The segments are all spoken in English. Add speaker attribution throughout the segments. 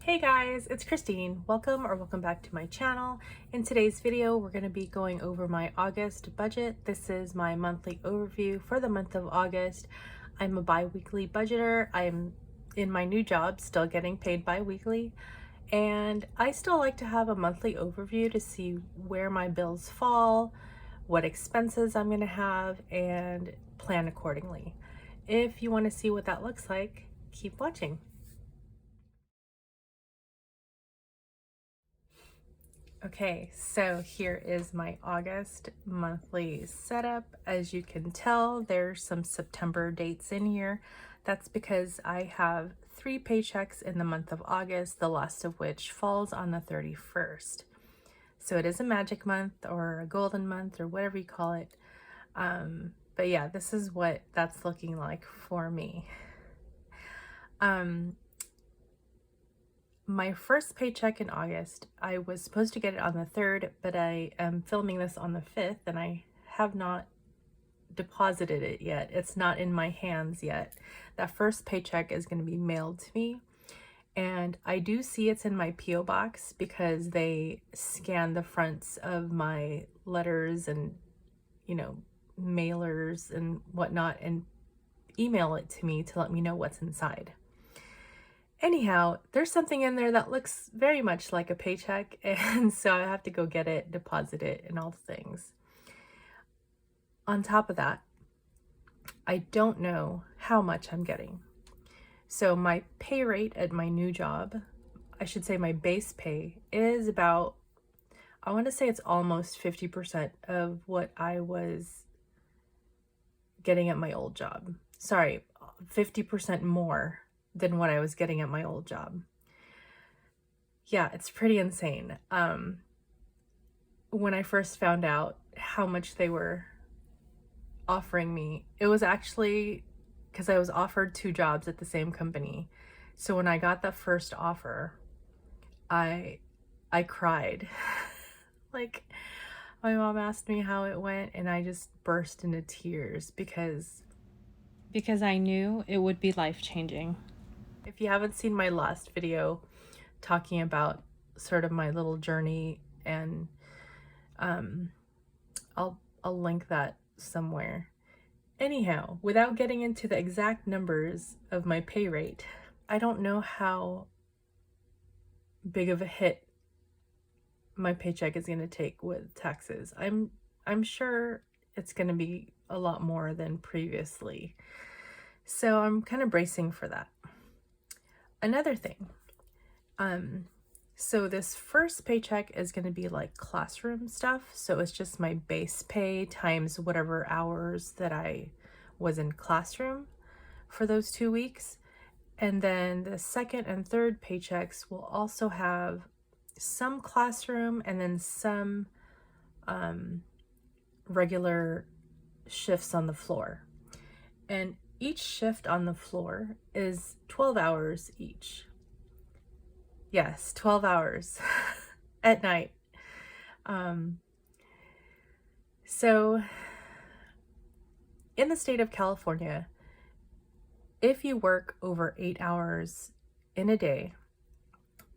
Speaker 1: Hey guys, it's Kristine. Welcome back to my channel. In today's video, we're going to be going over my August budget. This is my monthly overview for the month of August. I'm a bi-weekly budgeter. I'm in my new job, still getting paid bi-weekly. And I still like to have a monthly overview to see where my bills fall, what expenses I'm going to have, and plan accordingly. If you want to see what that looks like, keep watching. Okay, so here is my August monthly setup. As you can tell, there's some September dates in here. That's because I have 3 paychecks in the month of August, the last of which falls on the 31st. So it is a magic month or a golden month or whatever you call it. But yeah, this is what that's looking like for me. My first paycheck in August, I was supposed to get it on the 3rd, but I am filming this on the 5th and I have not deposited it yet. It's not in my hands yet. That first paycheck is going to be mailed to me. And I do see it's in my P.O. box because they scan the fronts of my letters and, mailers and whatnot and email it to me to let me know what's inside. Anyhow, there's something in there that looks very much like a paycheck, and so I have to go get it, deposit it, and all the things. On top of that, I don't know how much I'm getting. So my pay rate at my new job, I should say my base pay, is about, I want to say it's almost 50% of what I was getting at my old job. Sorry, 50% more than what I was getting at my old job. Yeah, it's pretty insane. When I first found out how much they were offering me, it was actually because I was offered 2 jobs at the same company. So when I got the first offer, I cried. Like, my mom asked me how it went and I just burst into tears because I knew it would be life-changing. If you haven't seen my last video talking about sort of my little journey, and I'll link that somewhere. Anyhow, without getting into the exact numbers of my pay rate, I don't know how big of a hit my paycheck is going to take with taxes. I'm sure it's going to be a lot more than previously. So I'm kind of bracing for that. Another thing, so this first paycheck is going to be like classroom stuff. So it's just my base pay times whatever hours that I was in classroom for those 2 weeks. And then the second and third paychecks will also have some classroom and then some regular shifts on the floor. And each shift on the floor is 12 hours each. Yes, 12 hours at night. So in the state of California, if you work over 8 hours in a day,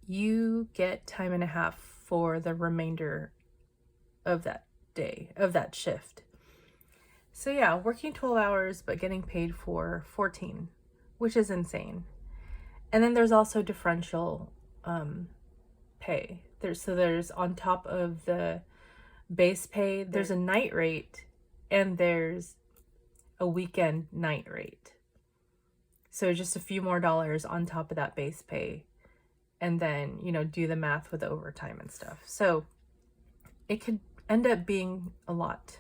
Speaker 1: you get time and a half for the remainder of that day, of that shift. So yeah, working 12 hours, but getting paid for 14, which is insane. And then there's also differential pay. There's on top of the base pay, there's a night rate and there's a weekend night rate. So just a few more dollars on top of that base pay. And then, do the math with the overtime and stuff. So it could end up being a lot.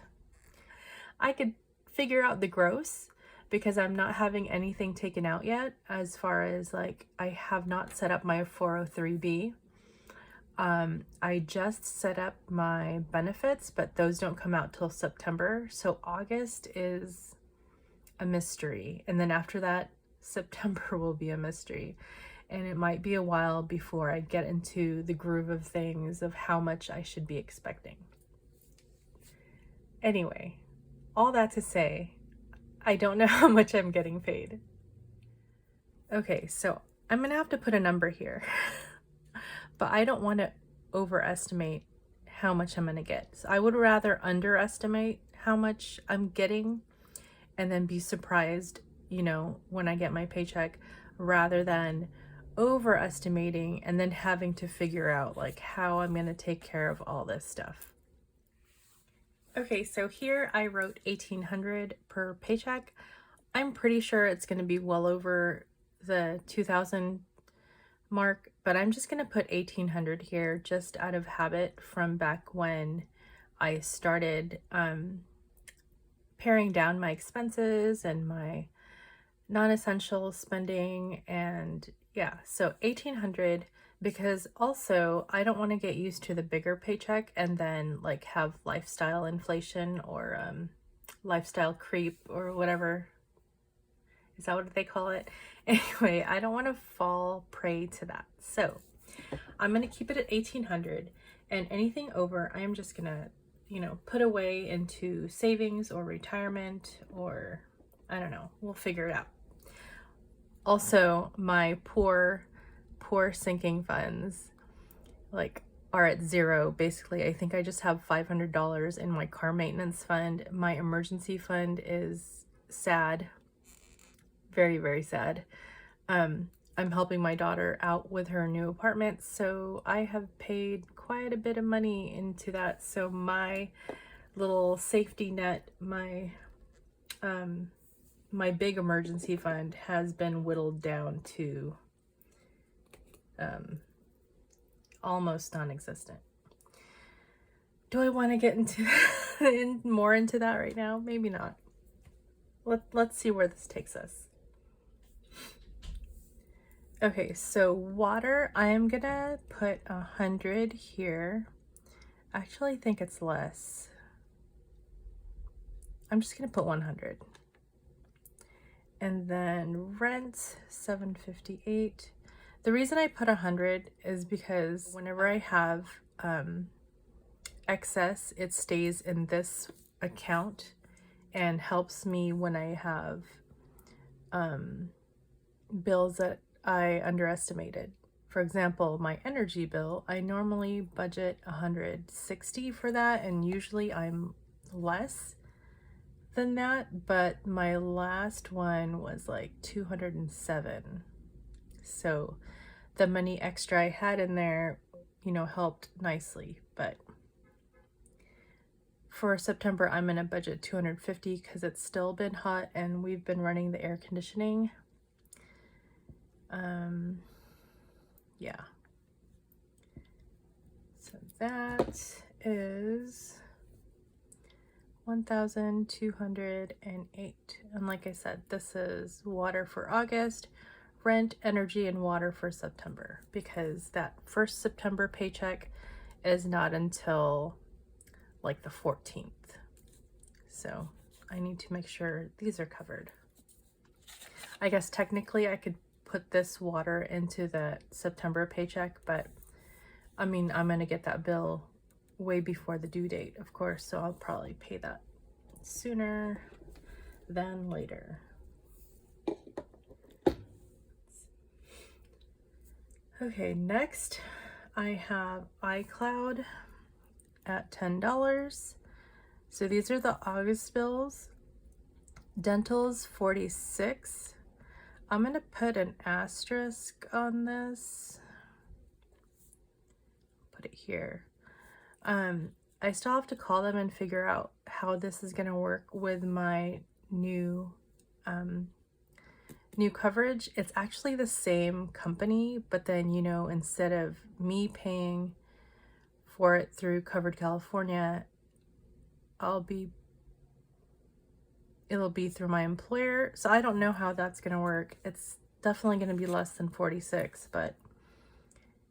Speaker 1: I could figure out the gross because I'm not having anything taken out yet, as far as like I have not set up my 403B. I just set up my benefits, but those don't come out till September. So August is a mystery. And then after that, September will be a mystery. And it might be a while before I get into the groove of things of how much I should be expecting. Anyway, all that to say, I don't know how much I'm getting paid. Okay, so I'm gonna have to put a number here. but I don't want to overestimate how much I'm going to get. So I would rather underestimate how much I'm getting and then be surprised, you know, when I get my paycheck, rather than overestimating and then having to figure out like how I'm going to take care of all this stuff. Okay, so here I wrote $1,800 per paycheck. I'm pretty sure it's going to be well over the 2,000 mark, but I'm just going to put 1,800 here just out of habit from back when I started paring down my expenses and my non-essential spending. And yeah, so 1,800, because also I don't want to get used to the bigger paycheck and then like have lifestyle inflation or lifestyle creep or whatever. Is that what they call it? Anyway, I don't want to fall prey to that. So I'm going to keep it at 1,800, and anything over, I am just going to, you know, put away into savings or retirement, or I don't know, we'll figure it out. Also, my poor sinking funds like are at zero. Basically, I think I just have $500 in my car maintenance fund. My emergency fund is sad. Very, very sad. I'm helping my daughter out with her new apartment, so I have paid quite a bit of money into that. So my little safety net, my big emergency fund has been whittled down to almost non-existent. Do I want to get into more into that right now? Maybe not. Let's see where this takes us. Okay, so water, I am gonna put 100 here. Actually, I think it's less. I'm just gonna put 100. And then rent, 758. The reason I put 100 is because whenever I have excess, it stays in this account and helps me when I have bills that I underestimated. For example, my energy bill, I normally budget 160 for that, and usually I'm less than that, but my last one was like 207. So the money extra I had in there, you know, helped nicely. But for September, I'm gonna budget 250 because it's still been hot and we've been running the air conditioning. Yeah. So that is 1,208. And like I said, this is water for August, rent, energy, and water for September, because that first September paycheck is not until like the 14th. So I need to make sure these are covered. I guess technically I could put this water into the September paycheck, but I mean, I'm gonna get that bill way before the due date, of course, so I'll probably pay that sooner than later. Okay, next I have iCloud at $10. So these are the August bills. Dental's $46. I'm gonna put an asterisk on this. Put it here. I still have to call them and figure out how this is gonna work with my new coverage. It's actually the same company, but then, you know, instead of me paying for it through Covered California, it'll be through my employer. So I don't know how that's gonna work. It's definitely gonna be less than 46, but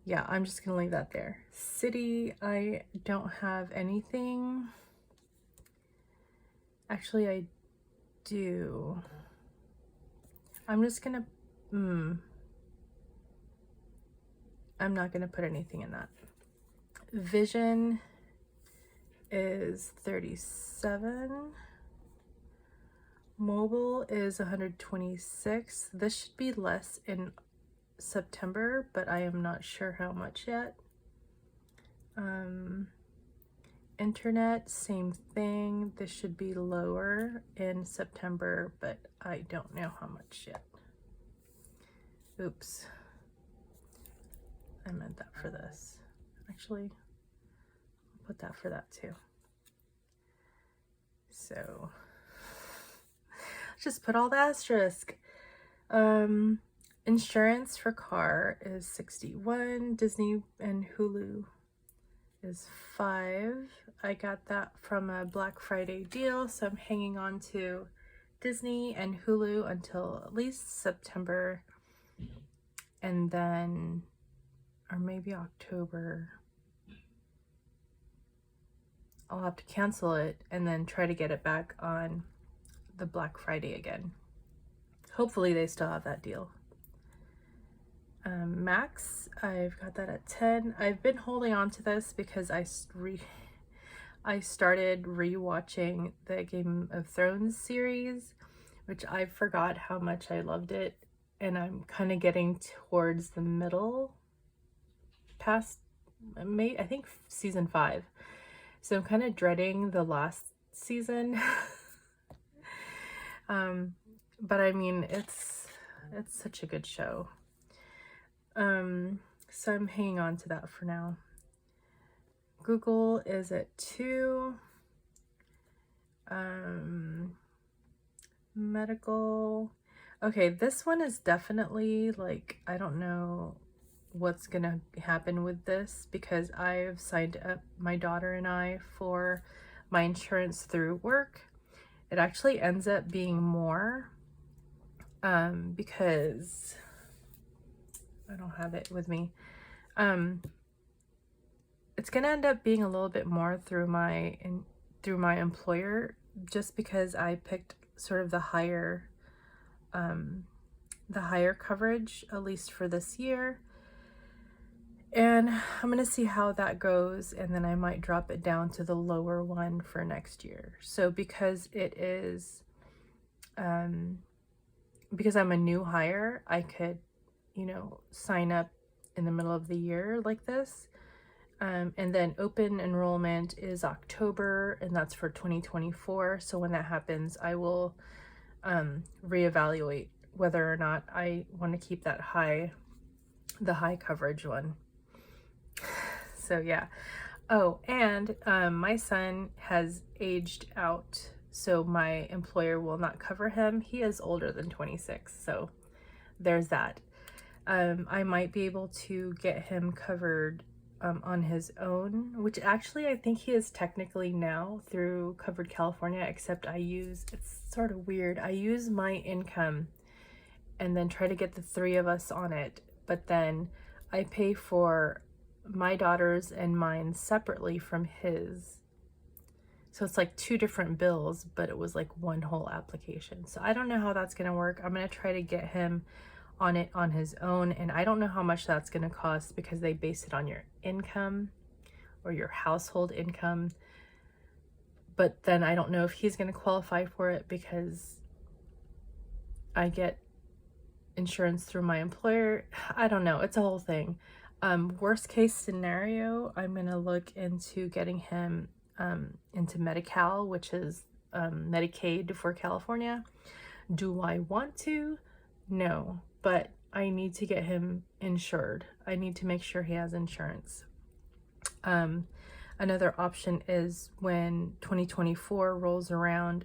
Speaker 1: yeah, I'm just gonna leave that there. City, I don't have anything. Actually, I do. I'm just gonna, I'm not gonna put anything in that. Vision is 37. Mobile is 126. This should be less in September, but I am not sure how much yet. Internet, same thing. This should be lower in September, but I don't know how much yet. Oops. I meant that for this. Actually, I'll put that for that too. So, just put all the asterisk. Insurance for car is 61. Disney and Hulu is 5. I got that from a Black Friday deal, so I'm hanging on to Disney and Hulu until at least September, and then, or maybe October, I'll have to cancel it and then try to get it back on the Black Friday again. Hopefully they still have that deal. Max, I've got that at 10. I've been holding on to this because I started rewatching the Game of Thrones series, which I forgot how much I loved it, and I'm kind of getting towards the middle, past, I think season 5. So I'm kind of dreading the last season. But I mean, it's such a good show. So I'm hanging on to that for now. Google is at 2. Medical. Okay, this one is definitely like, I don't know what's gonna happen with this because I've signed up my daughter and I for my insurance through work. It actually ends up being more because I don't have it with me. It's gonna end up being a little bit more through my employer, just because I picked sort of the higher coverage, at least for this year. And I'm gonna see how that goes, and then I might drop it down to the lower one for next year. So because it is because I'm a new hire, I could, sign up in the middle of the year like this. And then open enrollment is October, and that's for 2024. So when that happens, I will reevaluate whether or not I want to keep the high coverage one. So yeah. Oh, and my son has aged out, so my employer will not cover him. He is older than 26, so there's that. I might be able to get him covered on his own, which actually I think he is technically now through Covered California, except it's sort of weird. I use my income and then try to get the 3 of us on it, but then I pay for my daughter's and mine separately from his. So it's like 2 different bills, but it was like one whole application. So I don't know how that's going to work. I'm going to try to get him on it on his own, and I don't know how much that's going to cost because they base it on your income or your household income. But then I don't know if he's going to qualify for it because I get insurance through my employer. I don't know. It's a whole thing. Worst case scenario, I'm going to look into getting him into Medi-Cal, which is Medicaid for California. Do I want to? No, but I need to get him insured. I need to make sure he has insurance. Another option is when 2024 rolls around,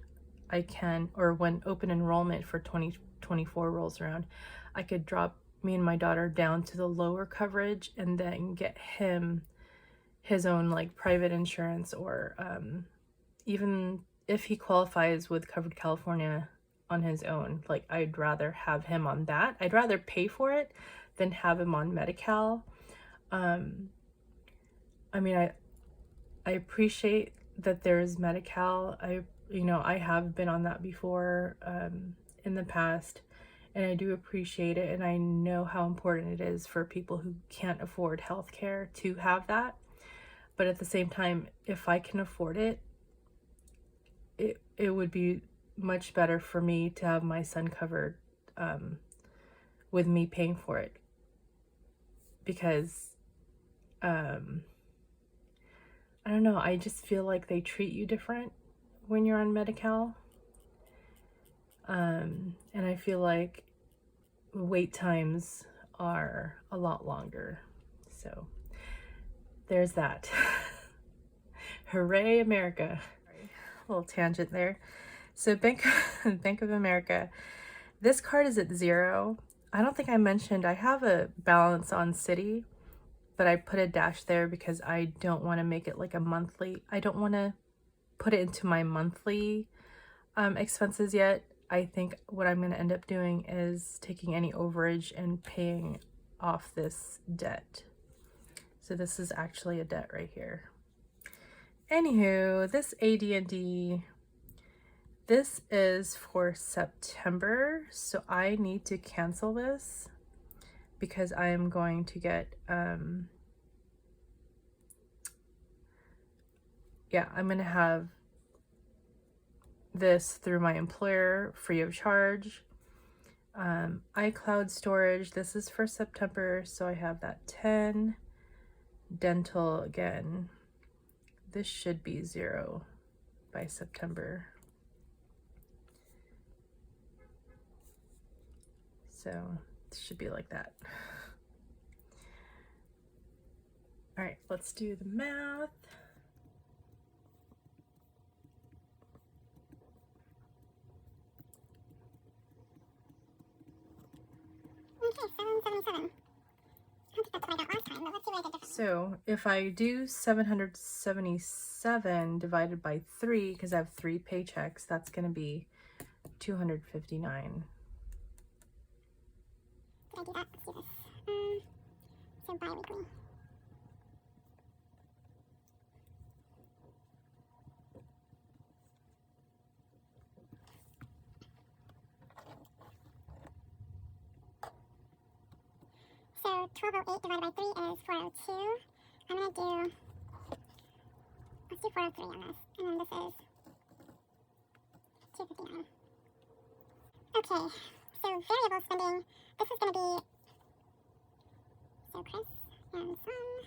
Speaker 1: or when open enrollment for 2024 rolls around, I could drop me and my daughter down to the lower coverage and then get him his own like private insurance, or even if he qualifies with Covered California on his own, like I'd rather have him on that. I'd rather pay for it than have him on Medi-Cal. I mean, I appreciate that there's Medi-Cal. I have been on that before in the past, and I do appreciate it, and I know how important it is for people who can't afford healthcare to have that. But at the same time, if I can afford it, it would be much better for me to have my son covered with me paying for it, because I don't know, I just feel like they treat you different when you're on Medi-Cal. And I feel like wait times are a lot longer. So there's that. Hooray, America. Sorry, a little tangent there. So Bank of America, this card is at 0. I don't think I mentioned I have a balance on Citi, but I put a dash there because I don't want to make it like a monthly. I don't want to put it into my monthly expenses yet. I think what I'm going to end up doing is taking any overage and paying off this debt. So this is actually a debt right here. Anywho, this AD&D, this is for September, so I need to cancel this because I am going to get, I'm going to have this through my employer free of charge. iCloud storage, this is for September, so I have that 10. Dental, again, this should be 0 by September. So it should be like that. All right, let's do the math.
Speaker 2: Okay, 777. I don't think that's what I got last time, but let's see what I get different.
Speaker 1: So if I do 777 divided by 3, because I have 3 paychecks, that's going to be 259.
Speaker 2: Did I do that? Let's do this. So biweekly. So 1208 divided by 3 is 402. I'm going to do, let's do 403 on this. And then this is 259. Okay, so variable spending, this is going to be, so Chris and son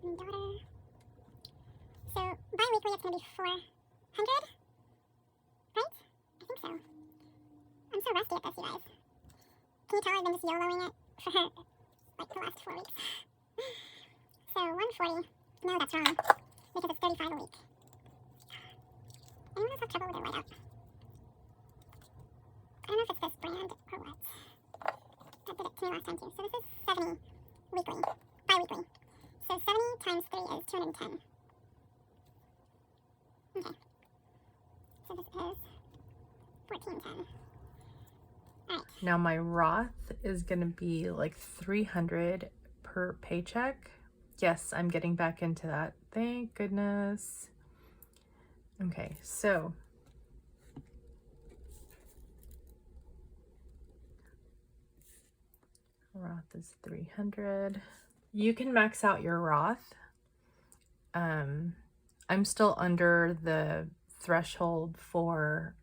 Speaker 2: and daughter. So bi-weekly it's going to be 400, right? I think so. I'm so rusty at this, you guys. Can you tell I've been just YOLOing it for like the last 4 weeks? So 140, no that's wrong, because it's 35 a week. Anyone else have trouble with their whiteout? I don't know if it's this brand or what. That did it to me last time too. So this is 70 weekly, bi-weekly. So 70 times 3 is 210. Okay. So this is 1410. Alright.
Speaker 1: Now my Roth is going to be like 300 per paycheck. Yes, I'm getting back into that. Thank goodness. Okay, so Roth is 300. You can max out your Roth. I'm still under the threshold for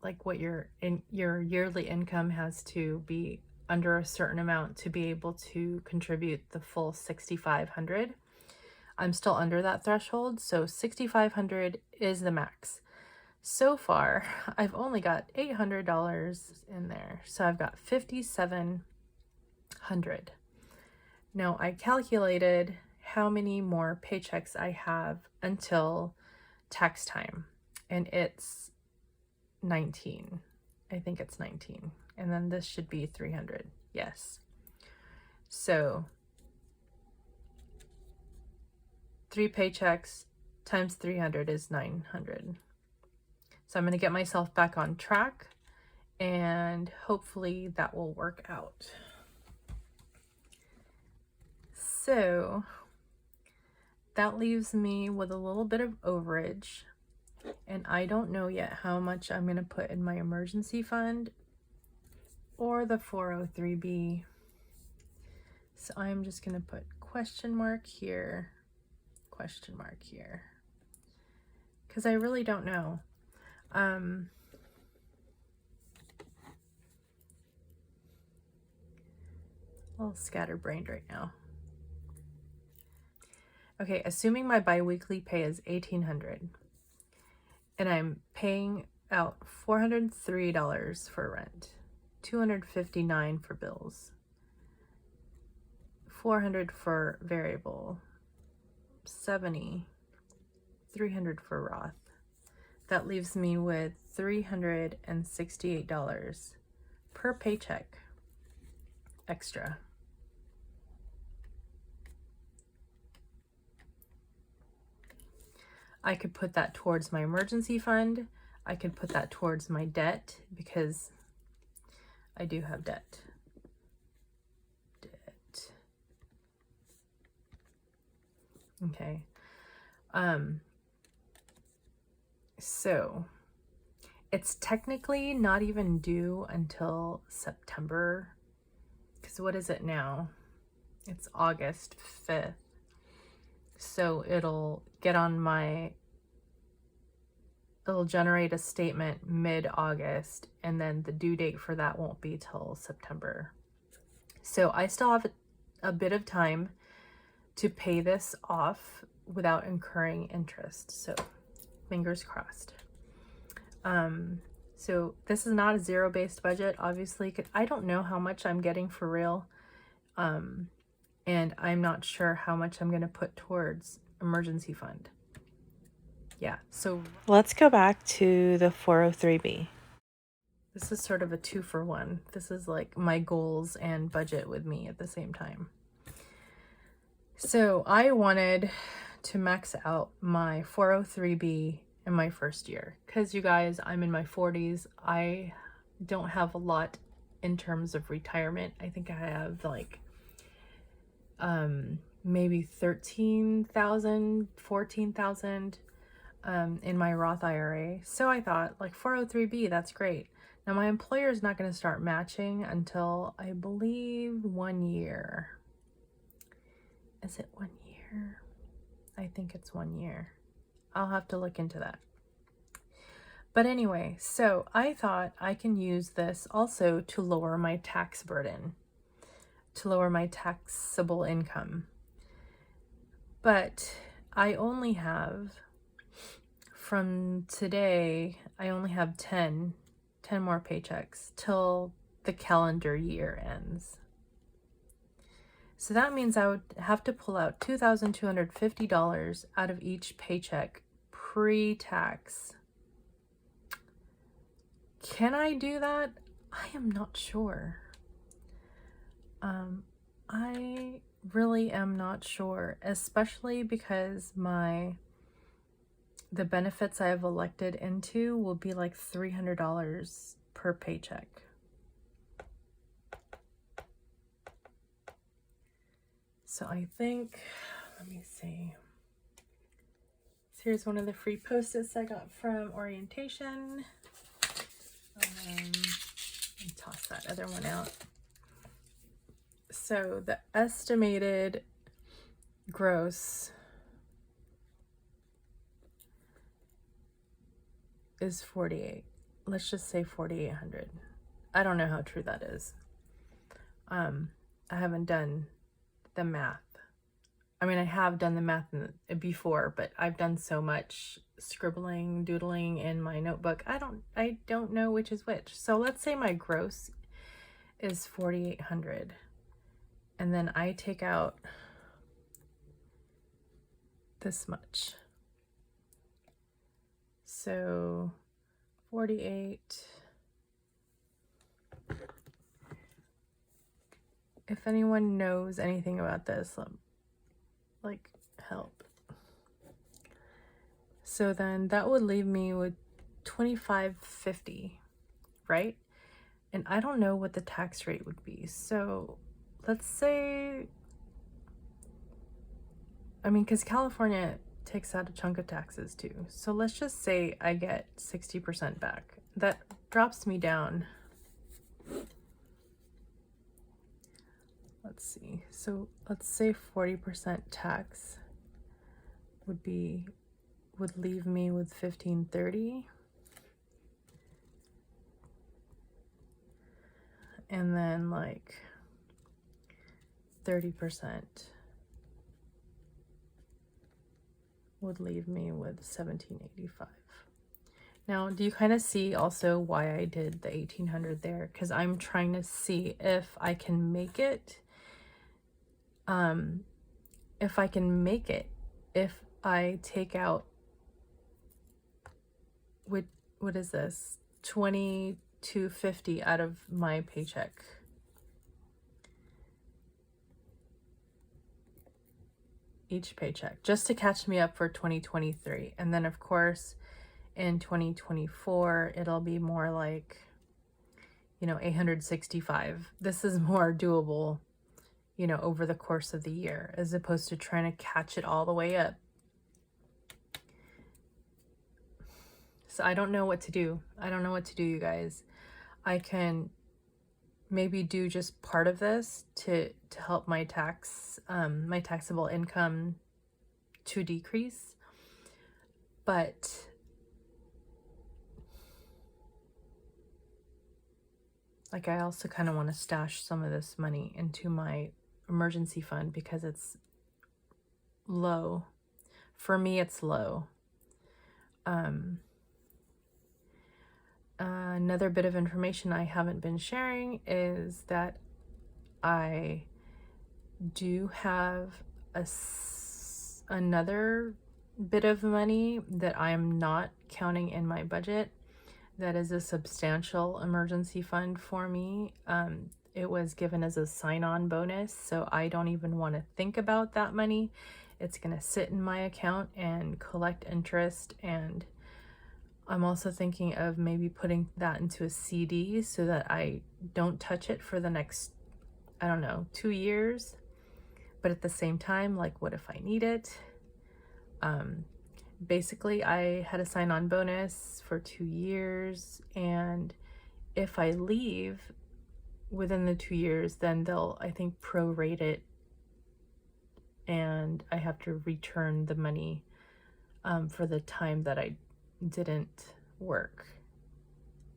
Speaker 1: like what your yearly income has to be under a certain amount to be able to contribute the full $6,500. I'm still under that threshold, so $6,500 is the max. So far, I've only got $800 in there, so I've got $5,700. Now I calculated how many more paychecks I have until tax time, and it's 19. I think it's 19. And then this should be 300. Yes. So 3 paychecks times 300 is 900. So I'm going to get myself back on track, and hopefully that will work out. So that leaves me with a little bit of overage, and I don't know yet how much I'm going to put in my emergency fund or the 403b. So I'm just going to put question mark here, because I really don't know. A little scatterbrained right now. Okay, assuming my biweekly pay is $1,800 and I'm paying out $403 for rent, $259 for bills, $400 for variable, $70, $300 for Roth. That leaves me with $368 per paycheck extra. I could put that towards my emergency fund. I could put that towards my debt because I do have debt. Okay. So it's technically not even due until September, because what is it now? It's August 5th. So it'll generate a statement mid-August, and then the due date for that won't be till September. So I still have a bit of time to pay this off without incurring interest. So fingers crossed. So this is not a zero-based budget, obviously. I don't know how much I'm getting for real. And I'm not sure how much I'm going to put towards emergency fund. Yeah, so let's go back to the 403B. This is sort of a 2-for-1. This is like my goals and budget with me at the same time. So I wanted to max out my 403B in my first year because, you guys, I'm in my 40s. I don't have a lot in terms of retirement. I think I have like maybe 13,000, 14,000 in my Roth IRA. So I thought, like, 403B, that's great. Now my employer is not going to start matching until, I believe, 1 year. Is it 1 year? I think it's 1 year. I'll have to look into that. But anyway, so I thought I can use this also to lower my tax burden, to lower my taxable income. But I only have, from today, I only have 10 more paychecks till the calendar year ends. So that means I would have to pull out $2,250 out of each paycheck pre-tax. Can I do that? I am not sure. I really am not sure, especially because the benefits I have elected into will be like $300 per paycheck. So I think, let me see. So here's one of the free post-its I got from orientation. Let me toss that other one out. So the estimated gross is 48. Let's just say 4,800. I don't know how true that is. I haven't done the math. I mean, I have done the math before, but I've done so much scribbling, doodling in my notebook. I don't know which is which. So let's say my gross is 4,800. And then I take out this much. So 48. If anyone knows anything about this, like, help. So then that would leave me with $2,550, right? And I don't know what the tax rate would be. So let's say, I mean, because California takes out a chunk of taxes too. So let's just say I get 60% back. That drops me down. Let's see. So let's say 40% tax would leave me with $1,530. And then like 30%. would leave me with $1,785. Now, do you kind of see also why I did the 1,800 there? Because I'm trying to see if I can make it. If I can make it, if I take out, what is this? $2,250 out of my paycheck. Each paycheck, just to catch me up for 2023. And then of course, in 2024, it'll be more like, you know, 865. This is more doable, you know, over the course of the year, as opposed to trying to catch it all the way up. So I don't know what to do. I don't know what to do, you guys. I can maybe do just part of this to help my my taxable income to decrease. But like, I also kind of want to stash some of this money into my emergency fund because it's low. For me, it's low. Another bit of information I haven't been sharing is that I do have another bit of money that I'm not counting in my budget. That is a substantial emergency fund for me. It was given as a sign-on bonus, so I don't even want to think about that money. It's going to sit in my account and collect interest, and I'm also thinking of maybe putting that into a CD so that I don't touch it for the next, I don't know, 2 years. But at the same time, like, what if I need it? Basically, I had a sign-on bonus for 2 years, and if I leave within the 2 years, then they'll, I think, prorate it, and I have to return the money for the time that I didn't work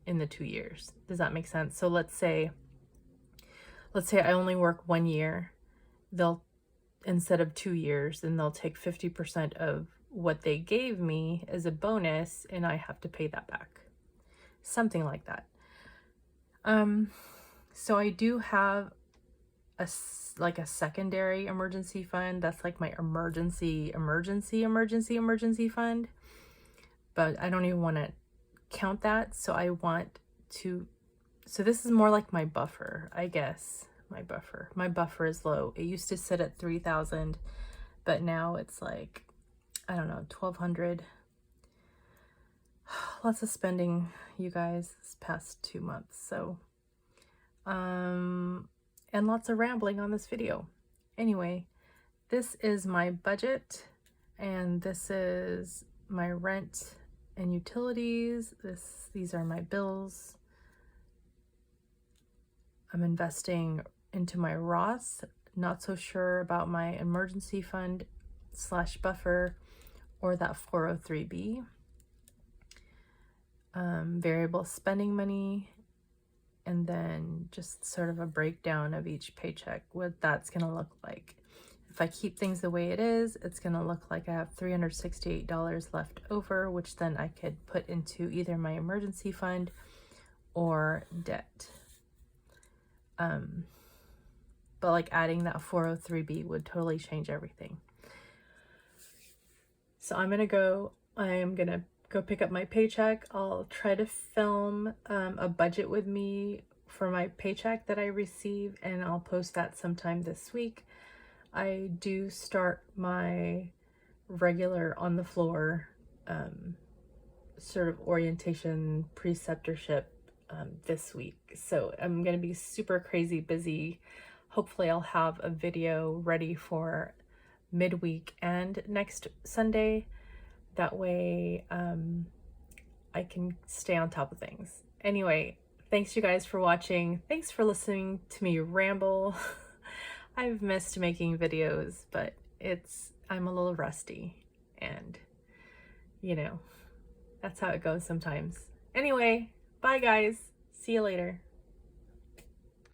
Speaker 1: in the 2 years. Does that make sense? So let's say I only work 1 year, they'll, instead of 2 years, then they'll take 50% of what they gave me as a bonus, and I have to pay that back. Something like that. So I do have a secondary emergency fund. That's like my emergency fund. But I don't even want to count that. So I want to, so this is more like my buffer, I guess. My buffer is low. It used to sit at 3,000, but now it's like, I don't know, 1,200. Lots of spending, you guys, this past 2 months. So, and lots of rambling on this video. Anyway, this is my budget, and this is my rent and utilities. These are my bills. I'm investing into my Roth. Not so sure about my emergency fund / buffer or that 403b. Variable spending money, and then just sort of a breakdown of each paycheck, what that's going to look like. If I keep things the way it is, it's going to look like I have $368 left over, which then I could put into either my emergency fund or debt. But like adding that 403b would totally change everything. So I'm going to go pick up my paycheck. I'll try to film a budget with me for my paycheck that I receive, and I'll post that sometime this week. I do start my regular on the floor sort of orientation preceptorship this week. So I'm going to be super crazy busy. Hopefully I'll have a video ready for midweek and next Sunday. That way I can stay on top of things. Anyway, thanks you guys for watching. Thanks for listening to me ramble. I've missed making videos, but I'm a little rusty, and you know, that's how it goes sometimes. Anyway, bye guys. See you later.